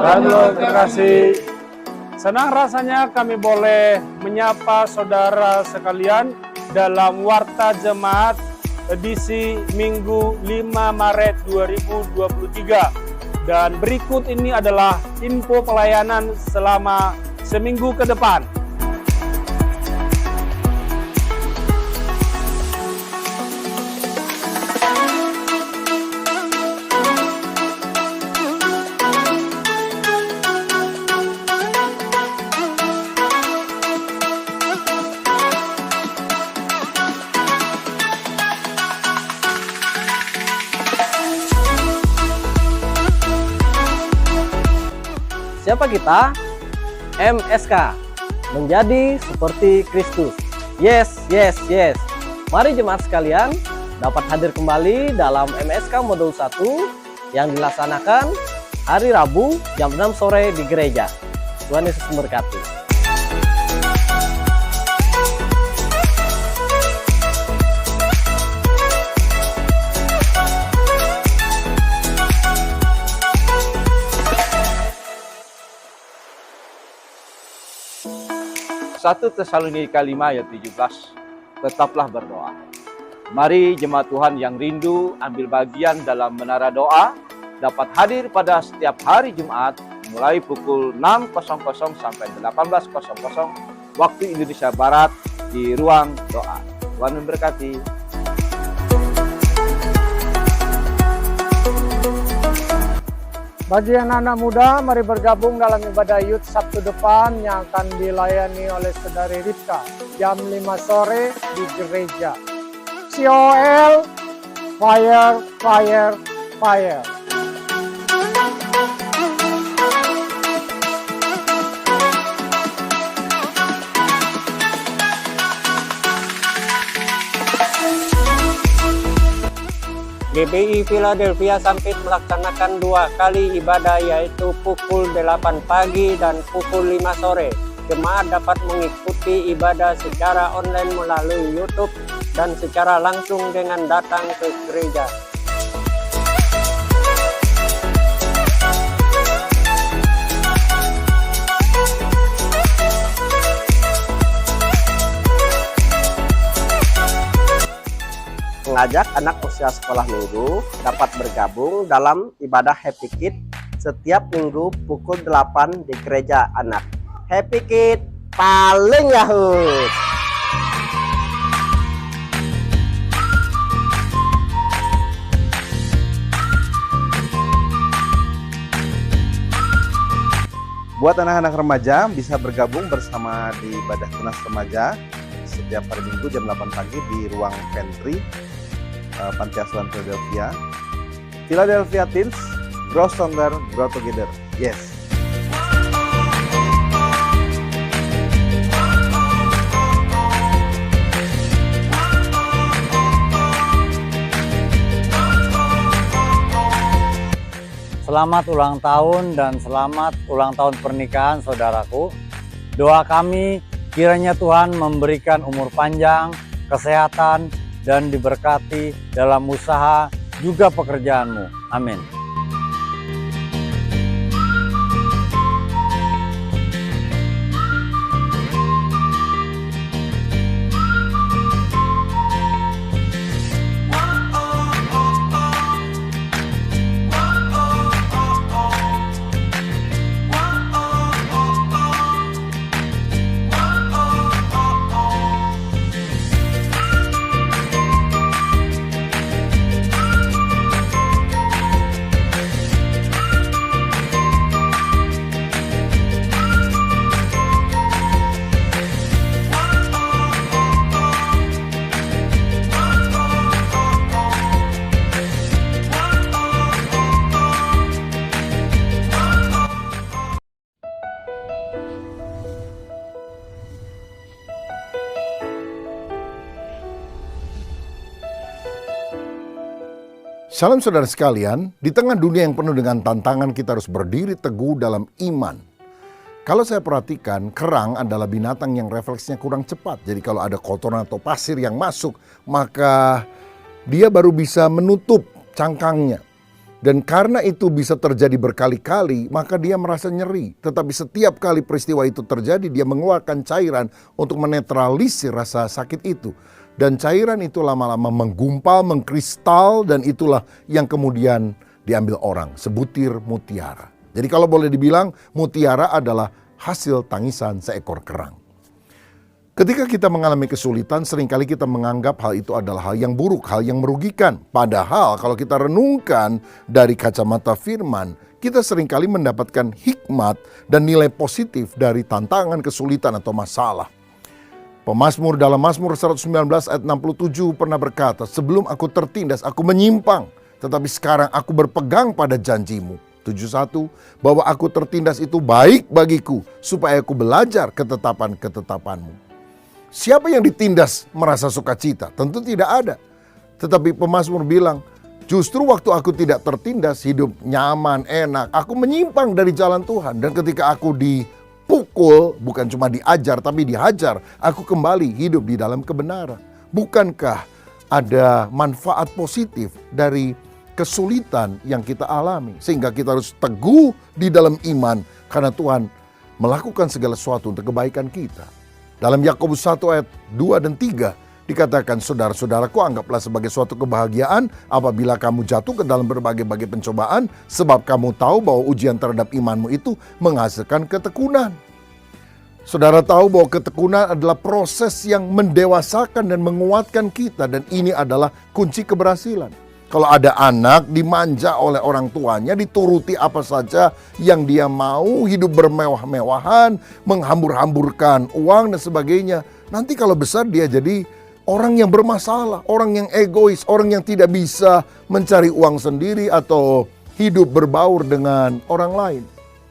Halo, terima kasih. Senang rasanya kami boleh menyapa saudara sekalian dalam Warta Jemaat edisi Minggu 5 Maret 2023. Dan berikut ini adalah info pelayanan selama seminggu ke depan. Siapa kita? MSK, menjadi seperti Kristus. Yes, yes, yes. Mari jemaat sekalian dapat hadir kembali dalam MSK Modul 1 yang dilaksanakan hari Rabu jam 6 sore di gereja. Tuhan Yesus memberkati. Satu Tesalonika 5 ayat 17, tetaplah berdoa. Mari jemaat Tuhan yang rindu ambil bagian dalam menara doa, dapat hadir pada setiap hari Jumat mulai pukul 6.00 sampai 18.00 waktu Indonesia Barat di ruang doa. Tuhan memberkati. Bagi anak-anak muda, mari bergabung dalam ibadah Youth Sabtu depan yang akan dilayani oleh Saudari Ripka jam 5 sore di gereja. COL, fire, fire, fire. GBI Philadelphia Sampit melaksanakan 2 kali ibadah yaitu pukul 8 pagi dan pukul 5 sore. Jemaat dapat mengikuti ibadah secara online melalui YouTube dan secara langsung dengan datang ke gereja. Mengajak anak usia sekolah minggu dapat bergabung dalam ibadah Happy Kid setiap minggu pukul 8 di gereja anak. Happy Kid paling Yahud! Buat anak-anak remaja bisa bergabung bersama di ibadah tunas remaja setiap hari Minggu jam 8 pagi di ruang pantry Panti Asuhan Philadelphia. Philadelphia Teens, grow stronger, grow together. Yes. Selamat ulang tahun dan selamat ulang tahun pernikahan saudaraku. Doa kami kiranya Tuhan memberikan umur panjang, kesehatan, dan diberkati dalam usaha juga pekerjaanmu. Amin. Salam saudara sekalian, di tengah dunia yang penuh dengan tantangan kita harus berdiri teguh dalam iman. Kalau saya perhatikan, kerang adalah binatang yang refleksnya kurang cepat. Jadi kalau ada kotoran atau pasir yang masuk, maka dia baru bisa menutup cangkangnya. Dan karena itu bisa terjadi berkali-kali, maka dia merasa nyeri. Tetapi setiap kali peristiwa itu terjadi, dia mengeluarkan cairan untuk menetralisir rasa sakit itu. Dan cairan itu lama-lama menggumpal, mengkristal, dan itulah yang kemudian diambil orang, sebutir mutiara. Jadi kalau boleh dibilang, mutiara adalah hasil tangisan seekor kerang. Ketika kita mengalami kesulitan, seringkali kita menganggap hal itu adalah hal yang buruk, hal yang merugikan. Padahal kalau kita renungkan dari kacamata firman, kita seringkali mendapatkan hikmat dan nilai positif dari tantangan, kesulitan, atau masalah. Pemazmur dalam Mazmur 119 ayat 67 pernah berkata, sebelum aku tertindas, aku menyimpang, tetapi sekarang aku berpegang pada janjimu. 71, bahwa aku tertindas itu baik bagiku, supaya aku belajar ketetapan-ketetapanmu. Siapa yang ditindas merasa sukacita? Tentu tidak ada. Tetapi pemazmur bilang, justru waktu aku tidak tertindas, hidup nyaman, enak. Aku menyimpang dari jalan Tuhan. Dan ketika aku dipukul, bukan cuma diajar, tapi dihajar, aku kembali hidup di dalam kebenaran. Bukankah ada manfaat positif dari kesulitan yang kita alami? Sehingga kita harus teguh di dalam iman, karena Tuhan melakukan segala sesuatu untuk kebaikan kita. Dalam Yakobus 1 ayat 2 dan 3 dikatakan, saudara-saudaraku, anggaplah sebagai suatu kebahagiaan apabila kamu jatuh ke dalam berbagai-bagai pencobaan, sebab kamu tahu bahwa ujian terhadap imanmu itu menghasilkan ketekunan. Saudara tahu bahwa ketekunan adalah proses yang mendewasakan dan menguatkan kita, dan ini adalah kunci keberhasilan. Kalau ada anak dimanja oleh orang tuanya, dituruti apa saja yang dia mau, hidup bermewah-mewahan, menghambur-hamburkan uang dan sebagainya. Nanti kalau besar dia jadi orang yang bermasalah, orang yang egois, orang yang tidak bisa mencari uang sendiri atau hidup berbaur dengan orang lain.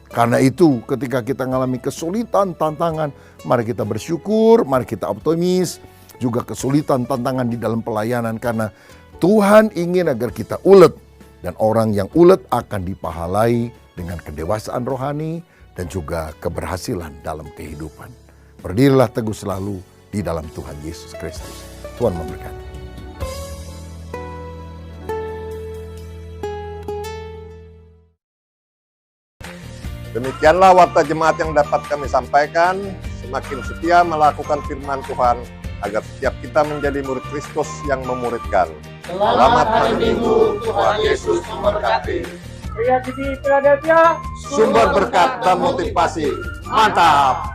Karena itu ketika kita mengalami kesulitan, tantangan, mari kita bersyukur, mari kita optimis. Juga kesulitan, tantangan di dalam pelayanan, karena Tuhan ingin agar kita ulet, dan orang yang ulet akan dipahalai dengan kedewasaan rohani dan juga keberhasilan dalam kehidupan. Berdirilah teguh selalu di dalam Tuhan Yesus Kristus. Tuhan memberkati. Demikianlah warta jemaat yang dapat kami sampaikan. Semakin setia melakukan firman Tuhan, agar setiap kita menjadi murid Kristus yang memuridkan. Selamat hari Minggu, Tuhan Yesus memberkati. Pria TV Philadelphia, Sumber berkat dan motivasi. Mantap!